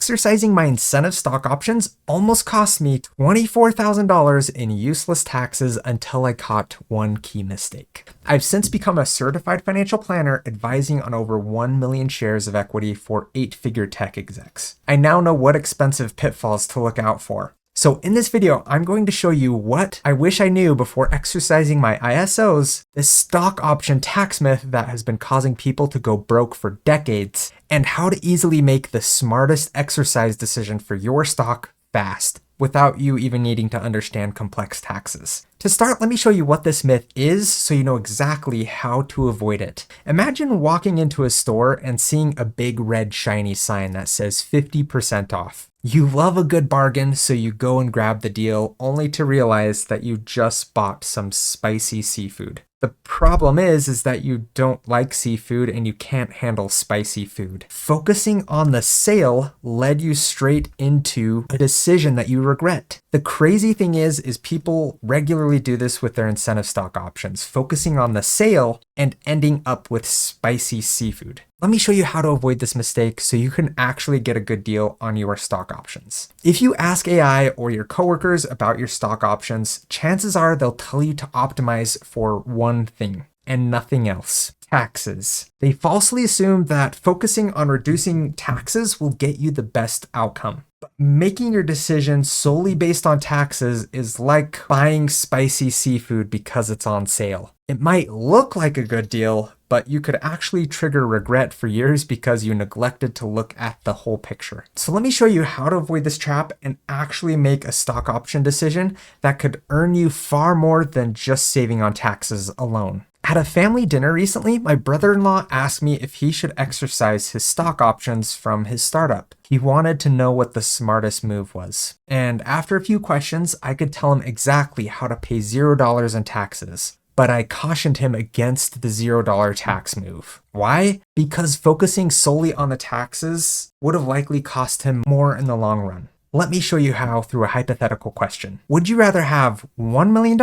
Exercising my incentive stock options almost cost me $24,000 in useless taxes until I caught one key mistake. I've since become a certified financial planner advising on over 1 million shares of equity for 8-figure tech execs. I now know what expensive pitfalls to look out for. So in this video, I'm going to show you what I wish I knew before exercising my ISOs, this stock option tax myth that has been causing people to go broke for decades, and how to easily make the smartest exercise decision for your stock fast, without you even needing to understand complex taxes. To start, let me show you what this myth is so you know exactly how to avoid it. Imagine walking into a store and seeing a big red shiny sign that says 50% off. You love a good bargain, so you go and grab the deal, only to realize that you just bought some spicy seafood. The problem is that you don't like seafood and you can't handle spicy food. Focusing on the sale led you straight into a decision that you regret. The crazy thing is people regularly do this with their incentive stock options, focusing on the sale and ending up with spicy seafood. Let me show you how to avoid this mistake so you can actually get a good deal on your stock options. If you ask AI or your coworkers about your stock options, chances are they'll tell you to optimize for one thing and nothing else: taxes. They falsely assume that focusing on reducing taxes will get you the best outcome. But making your decision solely based on taxes is like buying spicy seafood because it's on sale. It might look like a good deal, but you could actually trigger regret for years because you neglected to look at the whole picture. So let me show you how to avoid this trap and actually make a stock option decision that could earn you far more than just saving on taxes alone. At a family dinner recently, my brother-in-law asked me if he should exercise his stock options from his startup. He wanted to know what the smartest move was. And after a few questions, I could tell him exactly how to pay $0 in taxes. But I cautioned him against the $0 tax move. Why? Because focusing solely on the taxes would have likely cost him more in the long run. Let me show you how through a hypothetical question. Would you rather have $1 million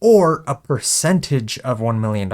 or a percentage of $1 million?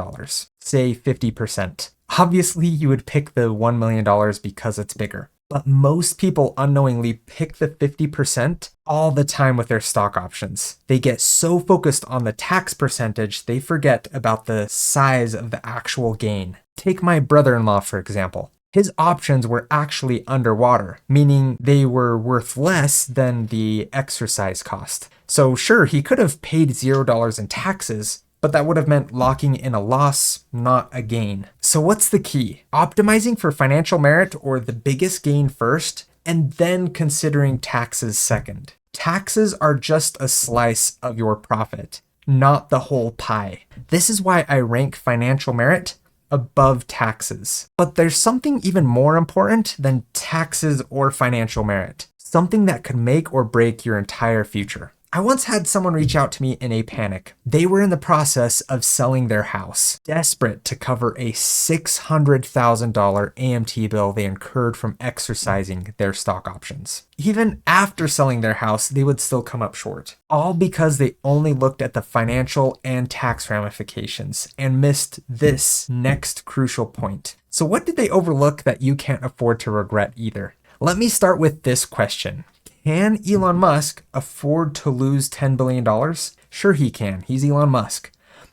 Say 50%. Obviously, you would pick the $1 million because it's bigger. But most people unknowingly pick the 50% all the time with their stock options. They get so focused on the tax percentage, they forget about the size of the actual gain. Take my brother-in-law, for example. His options were actually underwater, meaning they were worth less than the exercise cost. So sure, he could have paid $0 in taxes, but that would have meant locking in a loss, not a gain. So what's the key? Optimizing for financial merit or the biggest gain first, and then considering taxes second. Taxes are just a slice of your profit, not the whole pie. This is why I rank financial merit above taxes. But there's something even more important than taxes or financial merit, something that could make or break your entire future. I once had someone reach out to me in a panic. They were in the process of selling their house, desperate to cover a $600,000 AMT bill they incurred from exercising their stock options. Even after selling their house, they would still come up short, all because they only looked at the financial and tax ramifications and missed this next crucial point. So what did they overlook that you can't afford to regret either? Let me start with this question. Can Elon Musk afford to lose $10 billion? Sure he can. He's Elon Musk.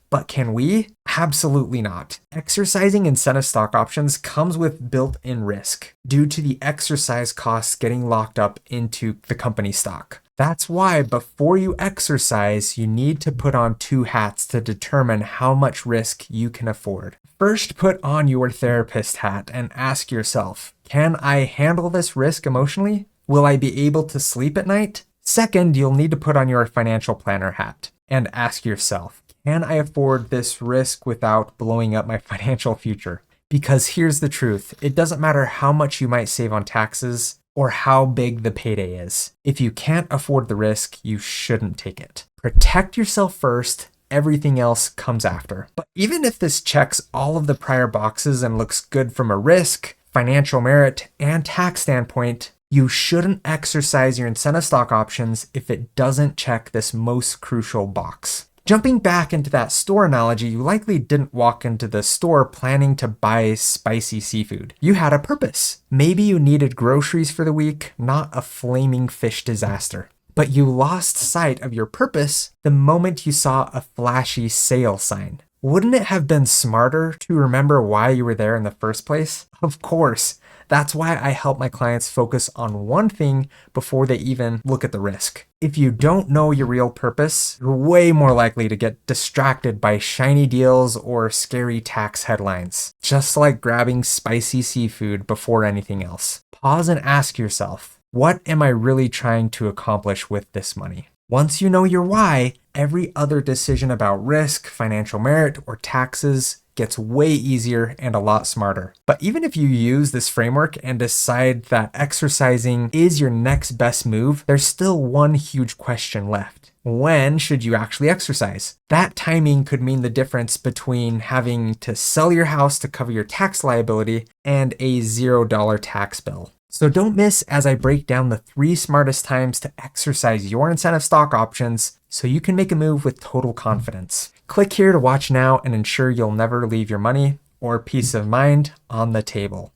But can we? Absolutely not. Exercising incentive stock options comes with built-in risk due to the exercise costs getting locked up into the company stock. That's why before you exercise, you need to put on two hats to determine how much risk you can afford. First, put on your therapist hat and ask yourself, can I handle this risk emotionally? Will I be able to sleep at night? Second, you'll need to put on your financial planner hat and ask yourself, can I afford this risk without blowing up my financial future? Because here's the truth, it doesn't matter how much you might save on taxes or how big the payday is. If you can't afford the risk, you shouldn't take it. Protect yourself first, everything else comes after. But even if this checks all of the prior boxes and looks good from a risk, financial merit, and tax standpoint, you shouldn't exercise your incentive stock options if it doesn't check this most crucial box. Jumping back into that store analogy, you likely didn't walk into the store planning to buy spicy seafood. You had a purpose. Maybe you needed groceries for the week, not a flaming fish disaster. But you lost sight of your purpose the moment you saw a flashy sale sign. Wouldn't it have been smarter to remember why you were there in the first place? Of course. That's why I help my clients focus on one thing before they even look at the risk. If you don't know your real purpose, you're way more likely to get distracted by shiny deals or scary tax headlines. Just like grabbing spicy seafood before anything else. Pause and ask yourself, what am I really trying to accomplish with this money? Once you know your why, every other decision about risk, financial merit, or taxes gets way easier and a lot smarter. But even if you use this framework and decide that exercising is your next best move, there's still one huge question left. When should you actually exercise? That timing could mean the difference between having to sell your house to cover your tax liability and a $0 tax bill. So don't miss as I break down the 3 smartest times to exercise your incentive stock options so you can make a move with total confidence. Click here to watch now and ensure you'll never leave your money or peace of mind on the table.